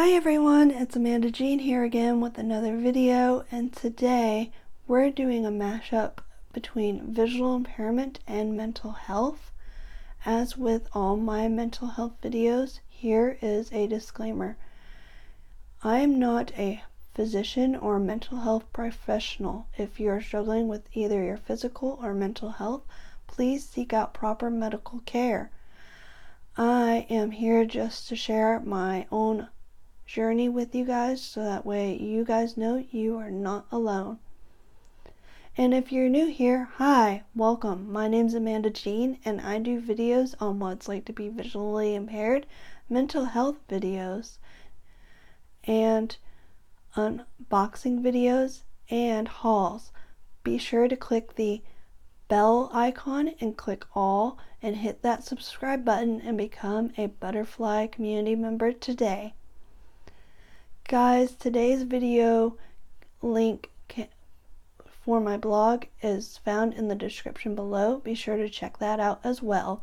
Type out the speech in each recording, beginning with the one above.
Hi everyone, it's Amanda Jean here again with another video, and today we're doing a mashup between visual impairment and mental health. As with all my mental health videos, here is a disclaimer. I am not a physician or mental health professional. If you are struggling with either your physical or mental health, please seek out proper medical care. I am here just to share my own journey with you guys so that way you guys know you are not alone. And if you're new here, hi, welcome. My name's Amanda Jean and I do videos on what it's like to be visually impaired, mental health videos, and unboxing videos and hauls. Be sure to click the bell icon and click all and hit that subscribe button and become a Butterfly community member today. Guys, today's video link for my blog is found in the description below. Be sure to check that out as well.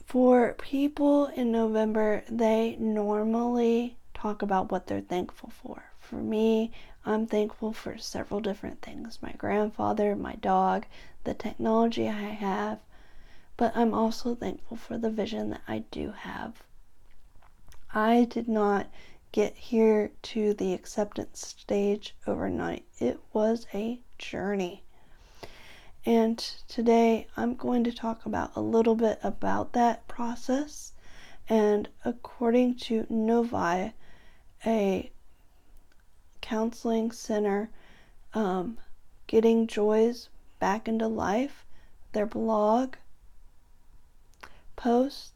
For people in November, they normally talk about what they're thankful for. For me, I'm thankful for several different things. My grandfather, my dog, the technology I have, but I'm also thankful for the vision that I do have. I did not get here to the acceptance stage overnight. It was a journey. And today I'm going to talk about a little bit about that process. And according to Novi, a counseling center, Getting Joys Back into Life, their blog post,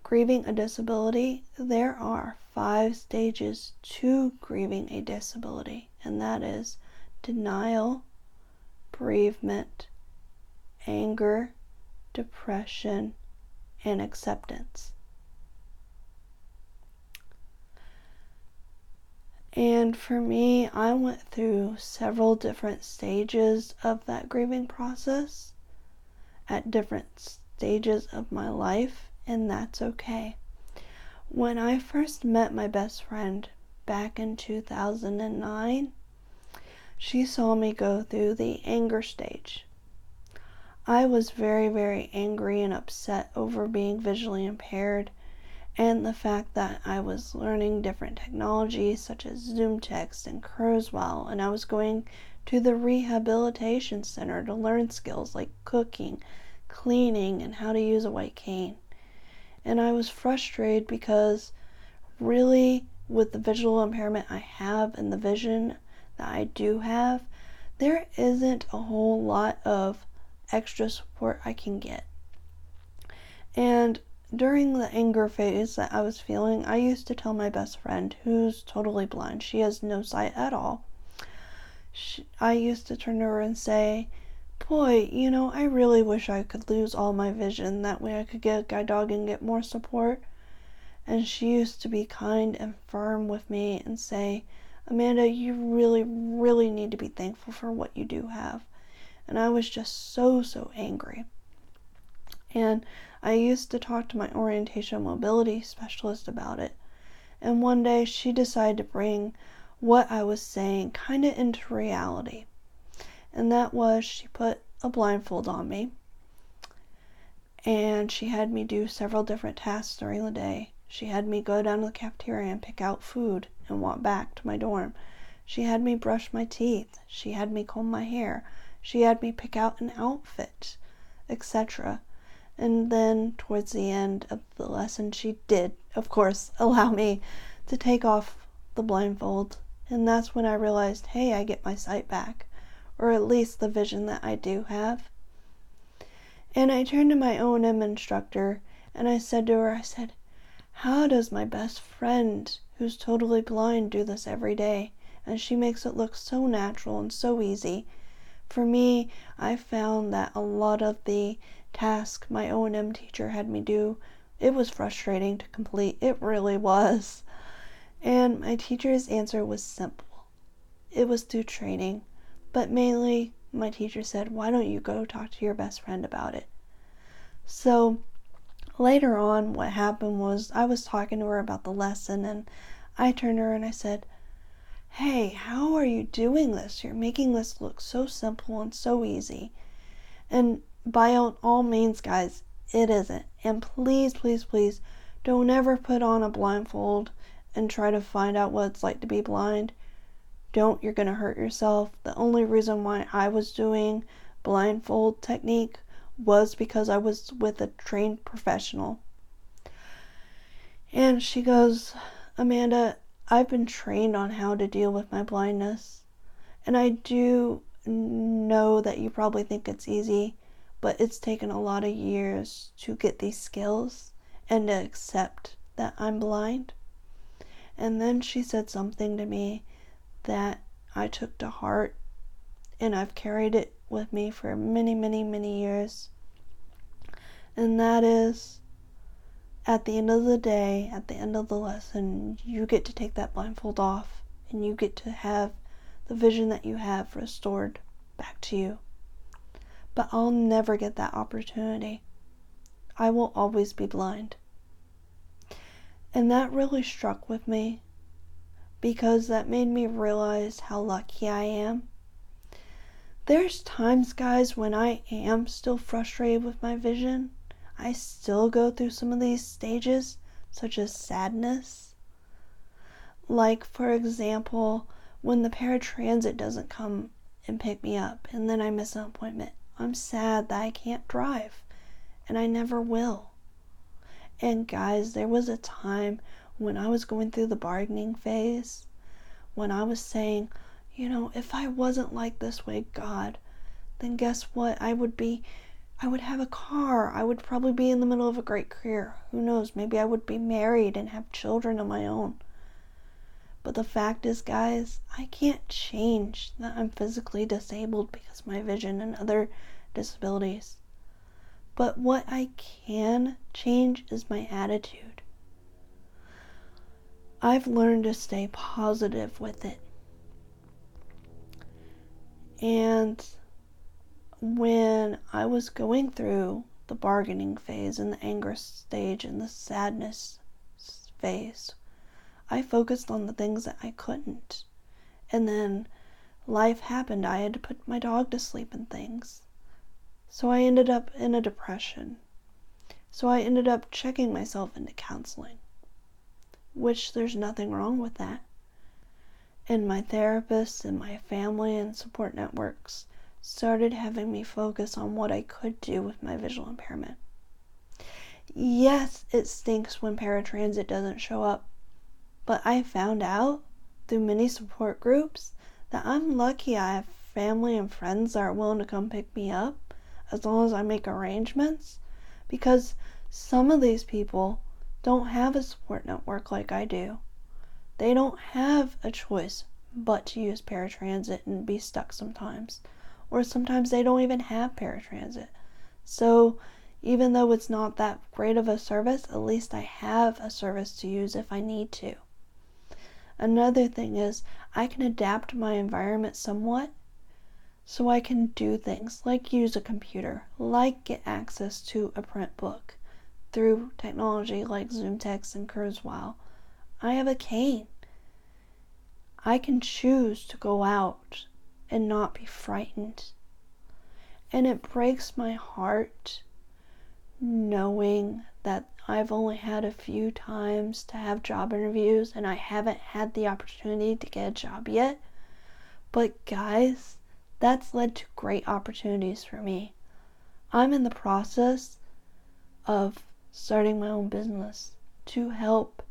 Grieving a Disability, there are 5 stages to grieving a disability, and that is denial, bereavement, anger, depression, and acceptance. And for me, I went through several different stages of that grieving process at different stages of my life, and that's okay. When I first met my best friend back in 2009, she saw me go through the anger stage. I was very, very angry and upset over being visually impaired and the fact that I was learning different technologies such as Zoom Text and Kurzweil, and I was going to the rehabilitation center to learn skills like cooking, cleaning, and how to use a white cane. And I was frustrated because really with the visual impairment I have and the vision that I do have, there isn't a whole lot of extra support I can get. And during the anger phase that I was feeling, I used to tell my best friend, who's totally blind, she has no sight at all, I used to turn to her and say, boy, I really wish I could lose all my vision. That way I could get a guide dog and get more support. And she used to be kind and firm with me and say, Amanda, you really, really need to be thankful for what you do have. And I was just so angry. And I used to talk to my orientation mobility specialist about it. And one day she decided to bring what I was saying kind of into reality. And that was, she put a blindfold on me and she had me do several different tasks during the day. She had me go down to the cafeteria and pick out food and walk back to my dorm. She had me brush my teeth. She had me comb my hair. She had me pick out an outfit, etc. And then towards the end of the lesson, she did, of course, allow me to take off the blindfold. And that's when I realized, hey, I get my sight back. Or at least the vision that I do have. And I turned to my O&M instructor and I said to her, how does my best friend who's totally blind do this every day? And she makes it look so natural and so easy. For me, I found that a lot of the tasks my O&M teacher had me do, it was frustrating to complete. It really was. And my teacher's answer was simple. It was through training. But mainly, my teacher said, why don't you go talk to your best friend about it? So later on, what happened was I was talking to her about the lesson, and I turned to her and I said, "Hey, how are you doing this? You're making this look so simple and so easy." And by all means, guys, it isn't. And please, please, please, don't ever put on a blindfold and try to find out what it's like to be blind. Don't, you're gonna hurt yourself. The only reason why I was doing blindfold technique was because I was with a trained professional. And she goes, "Amanda, I've been trained on how to deal with my blindness. And I do know that you probably think it's easy, but it's taken a lot of years to get these skills and to accept that I'm blind." And then she said something to me that I took to heart, and I've carried it with me for many, many, many years. And that is, at the end of the day, at the end of the lesson, you get to take that blindfold off, and you get to have the vision that you have restored back to you. But I'll never get that opportunity. I will always be blind. And that really struck with me, because that made me realize how lucky I am. There's times, guys, when I am still frustrated with my vision. I still go through some of these stages, such as sadness. Like, for example, when the paratransit doesn't come and pick me up, and then I miss an appointment. I'm sad that I can't drive, and I never will. And guys, there was a time when I was going through the bargaining phase, when I was saying, if I wasn't like this way, God, then guess what? I would have a car. I would probably be in the middle of a great career. Who knows? Maybe I would be married and have children of my own. But the fact is, guys, I can't change that I'm physically disabled because of my vision and other disabilities. But what I can change is my attitude. I've learned to stay positive with it. And when I was going through the bargaining phase and the anger stage and the sadness phase, I focused on the things that I couldn't. And then life happened. I had to put my dog to sleep and things. So I ended up in a depression. So I ended up checking myself into counseling, which there's nothing wrong with that. And my therapist and my family and support networks started having me focus on what I could do with my visual impairment. Yes, it stinks when paratransit doesn't show up, but I found out through many support groups that I'm lucky I have family and friends that are willing to come pick me up as long as I make arrangements, because some of these people don't have a support network like I do. They don't have a choice but to use paratransit and be stuck sometimes. Or sometimes they don't even have paratransit. So even though it's not that great of a service, at least I have a service to use if I need to. Another thing is I can adapt my environment somewhat, so I can do things like use a computer, like get access to a print book through technology like ZoomText and Kurzweil. I have a cane. I can choose to go out and not be frightened. And it breaks my heart knowing that I've only had a few times to have job interviews and I haven't had the opportunity to get a job yet. But guys, that's led to great opportunities for me. I'm in the process of starting my own business to help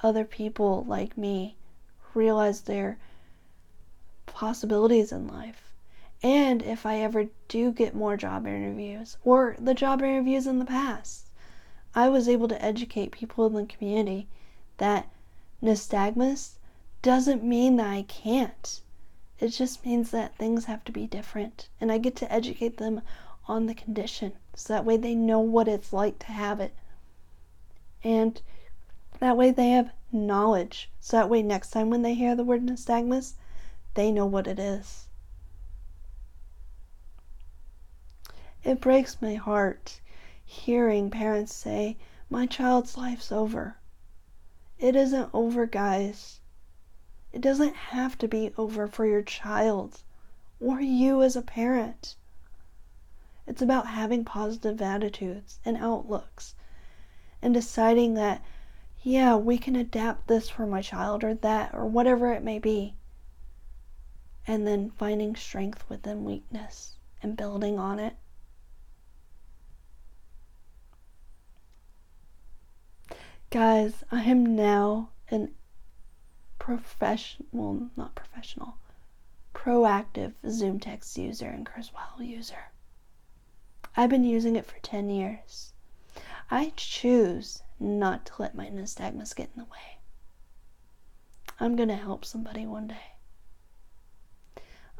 other people like me realize their possibilities in life. And if I ever do get more job interviews, or the job interviews in the past, I was able to educate people in the community that nystagmus doesn't mean that I can't. It just means that things have to be different. And I get to educate them on the condition, so that way they know what it's like to have it. And that way they have knowledge. So that way next time when they hear the word nystagmus, they know what it is. It breaks my heart hearing parents say, my child's life's over. It isn't over, guys. It doesn't have to be over for your child or you as a parent. It's about having positive attitudes and outlooks and deciding that, yeah, we can adapt this for my child or that or whatever it may be. And then finding strength within weakness and building on it. Guys, I am now an proactive Zoom Text user and Kurzweil user. I've been using it for 10 years. I choose not to let my nystagmus get in the way. I'm going to help somebody one day.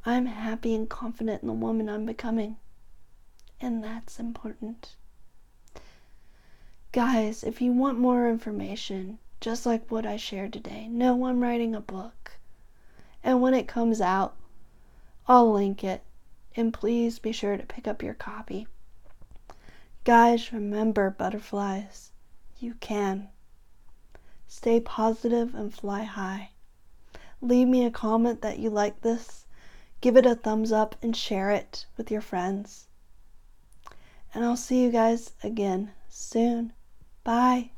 I'm happy and confident in the woman I'm becoming. And that's important. Guys, if you want more information, just like what I shared today, know I'm writing a book. And when it comes out, I'll link it. And please be sure to pick up your copy. Guys, remember, butterflies, you can. Stay positive and fly high. Leave me a comment that you like this. Give it a thumbs up and share it with your friends. And I'll see you guys again soon. Bye.